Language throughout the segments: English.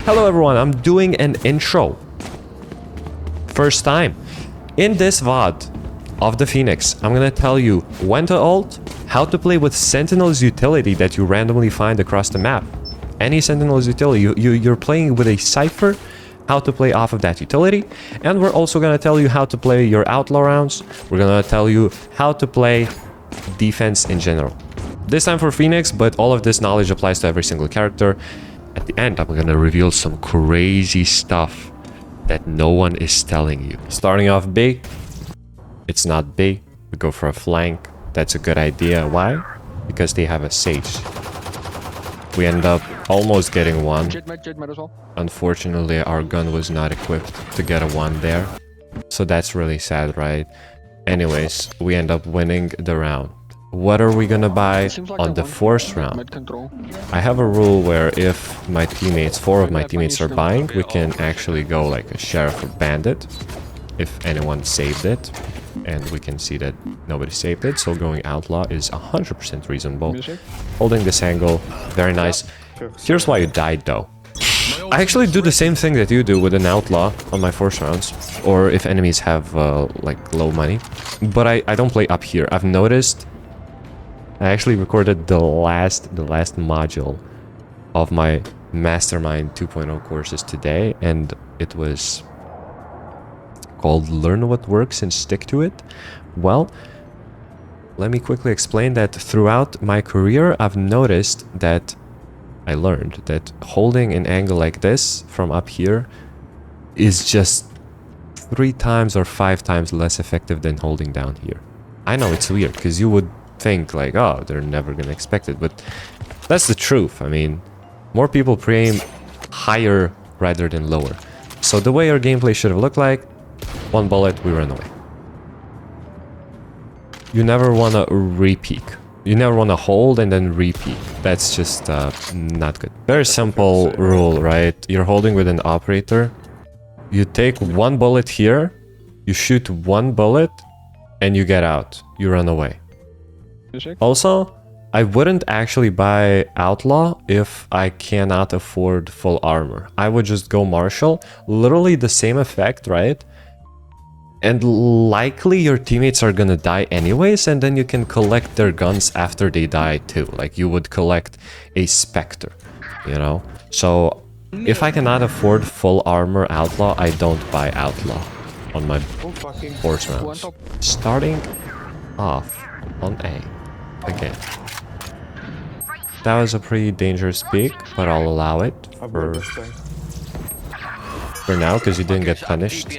Hello everyone, I'm doing an intro. First time. In this VOD of the Phoenix, I'm gonna tell you when to ult, how to play with Sentinel's utility that you randomly find across the map. Any Sentinel's utility, you're playing with a Cypher, how to play off of that utility. And we're also gonna tell you how to play your Outlaw rounds. We're gonna tell you how to play defense in general. This time for Phoenix, but all of this knowledge applies to every single character. At the end, I'm gonna reveal some crazy stuff that no one is telling you. Starting off B, it's not B. We go for a flank. That's a good idea. Why? Because they have a Sage. We end up almost getting one. Unfortunately, our gun was not equipped to get a one there. So that's really sad, right? Anyways, we end up winning the round. What are we gonna buy on the fourth round? I have a rule where if my teammates, 4 of my teammates are buying, we can actually go like a Sheriff or Bandit if anyone saved it. And we can see that nobody saved it, so going Outlaw is 100% reasonable. Holding this angle, very nice. Here's why you died though. I actually do the same thing that you do with an Outlaw on my first rounds, or if enemies have like low money. But I don't play up here. I've noticed I actually recorded the last module of my Mastermind 2.0 courses today, and it was called Learn What Works and Stick to It. Well, let me quickly explain that throughout my career, I've noticed that I learned that holding an angle like this from up here is just 3 times or 5 times less effective than holding down here. I know it's weird because you would think like, oh, they're never gonna expect it, but that's the truth. I mean, more people pre-aim higher rather than lower. So the way our gameplay should have looked like, 1 bullet, we run away. You never want to re-peek. You never want to hold and then re-peek. That's just not good. Very simple rule, right? You're holding with an operator. You take 1 bullet here, you shoot 1 bullet, and you get out. You run away. Also, I wouldn't actually buy Outlaw if I cannot afford full armor. I would just go Marshal. Literally the same effect, right? And likely your teammates are gonna die anyways, and then you can collect their guns after they die too. Like you would collect a Spectre, you know? So if I cannot afford full armor Outlaw, I don't buy Outlaw on my force rounds. Starting off on A again. That was a pretty dangerous pick, but I'll allow it for now because you didn't get punished.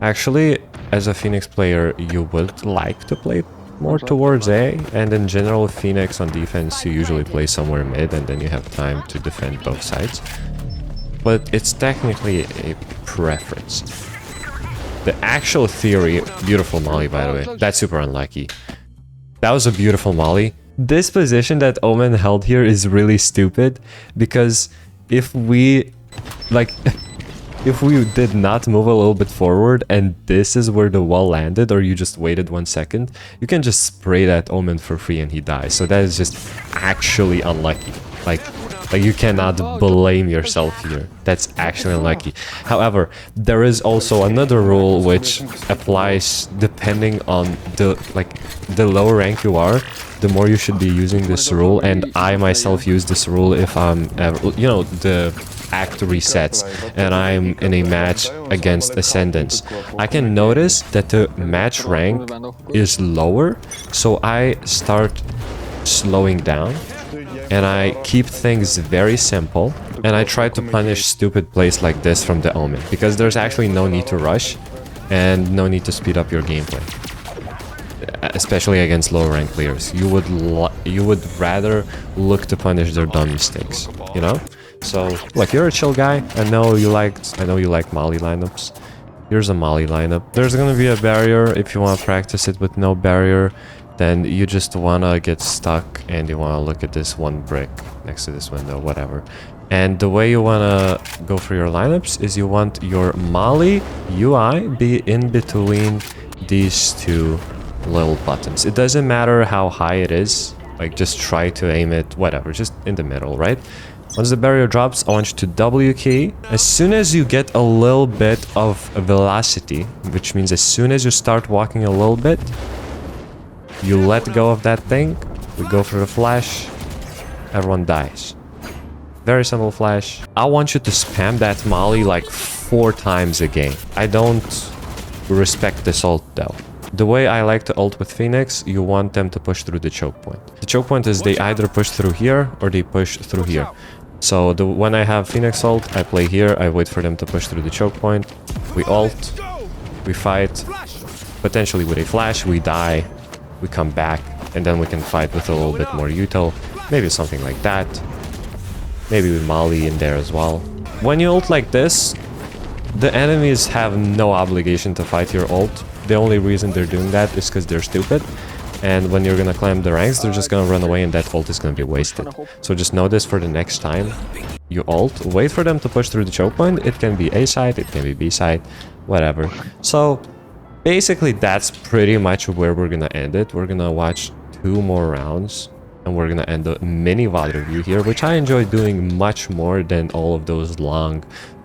Actually, as a Phoenix player, you would like to play more towards A, and in general, Phoenix on defense, you usually play somewhere mid, and then you have time to defend both sides. But it's technically a preference. The actual theory, beautiful molly by the way, that's super unlucky. That was a beautiful molly. This position that Omen held here is really stupid, because if we, like, if we did not move a little bit forward and this is where the wall landed, or you just waited 1 second, you can just spray that Omen for free and he dies. So that is just actually unlucky. Like you cannot blame yourself here. That's actually unlucky. However, there is also another rule which applies depending on the lower rank you are, the more you should be using this rule. And I myself use this rule if I'm, you know, the act resets and I'm in a match against Ascendants. I can notice that the match rank is lower, so I start slowing down. And I keep things very simple, and I try to punish stupid plays like this from the Omen, because there's actually no need to rush and no need to speed up your gameplay, especially against lower rank players. You would rather look to punish their dumb mistakes, you know? So, like, you're a chill guy. I know you like molly lineups. Here's a molly lineup. There's gonna be a barrier if you want to practice it with no barrier. Then you just wanna get stuck and you wanna look at this 1 brick next to this window, whatever. And the way you wanna go for your lineups is you want your molly UI be in between these 2 little buttons. It doesn't matter how high it is, like just try to aim it, whatever, just in the middle, right? Once the barrier drops, I want you to W key. As soon as you get a little bit of velocity, which means as soon as you start walking a little bit, you let go of that thing. We go for the flash. Everyone dies. Very simple flash. I want you to spam that molly like 4 times a game. I don't respect this ult though. The way I like to ult with Phoenix, you want them to push through the choke point. The choke point is they either push through here or they push through here. So when I have Phoenix ult, I play here, I wait for them to push through the choke point. We ult, we fight, potentially with a flash, we die, we come back, and then we can fight with a little bit more util, maybe something like that. Maybe with Molly in there as well. When you ult like this, the enemies have no obligation to fight your ult. The only reason they're doing that is because they're stupid. And when you're gonna climb the ranks, they're just gonna run away and that ult is gonna be wasted. So just know this for the next time you ult. Wait for them to push through the choke point. It can be A side, it can be B side, whatever. So basically that's pretty much where we're gonna end it. We're gonna watch 2 more rounds. And we're gonna end the mini VOD review here, which I enjoy doing much more than all of those long,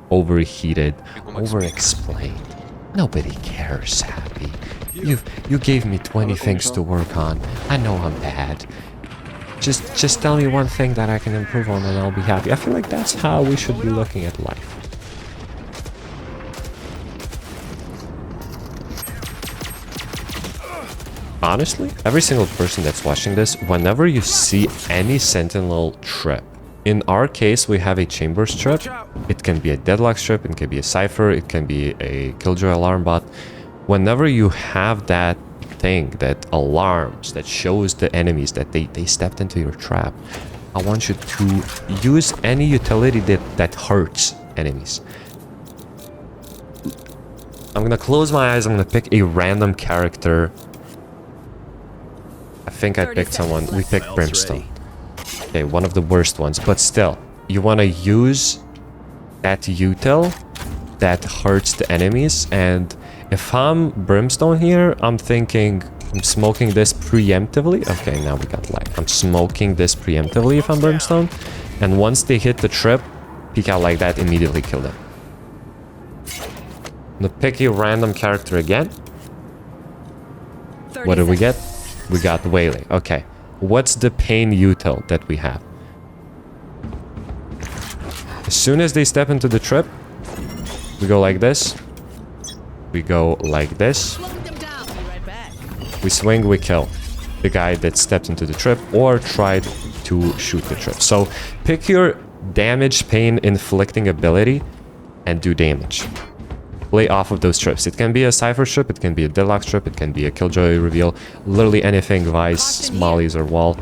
overheated, over-explained. Nobody cares, Happy. You gave me 20 things to work on. I know I'm bad. Just tell me one thing that I can improve on and I'll be happy. I feel like that's how we should be looking at life. Honestly, every single person that's watching this, whenever you see any sentinel trip, in our case, we have a chamber strip. It can be a deadlock strip, it can be a cipher, it can be a killjoy alarm bot. Whenever you have that thing that alarms, that shows the enemies that they stepped into your trap, I want you to use any utility that hurts enemies. I'm gonna close my eyes, I'm gonna pick a random character. I think I picked someone. We picked Brimstone. Okay, one of the worst ones, but still, you want to use that util that hurts the enemies. And if I'm Brimstone here, I'm thinking I'm smoking this preemptively. Okay, now we got light. I'm smoking this preemptively if I'm Brimstone. And once they hit the trip, peek out like that, immediately kill them. I'm gonna pick a random character again. What did we get? We got Whaley. Okay. What's the pain util that we have? As soon as they step into the trip, we go like this. We go like this. We swing, we kill the guy that stepped into the trip or tried to shoot the trip. So pick your damage pain inflicting ability and do damage. Play off of those trips. It can be a cipher strip, it can be a deadlock strip, it can be a killjoy reveal, literally anything, vice, mollies, or wall.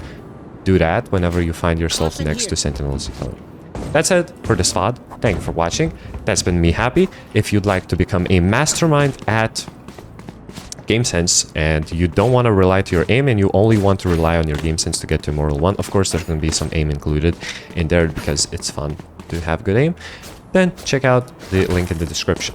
Do that whenever you find yourself next to sentinels. That's it for this VOD. Thank you for watching. That's been me, Happy. If you'd like to become a mastermind at game sense and you don't want to rely to your aim and you only want to rely on your game sense to get to Immortal 1, of course there's going to be some aim included in there because it's fun to have good aim, then check out the link in the description.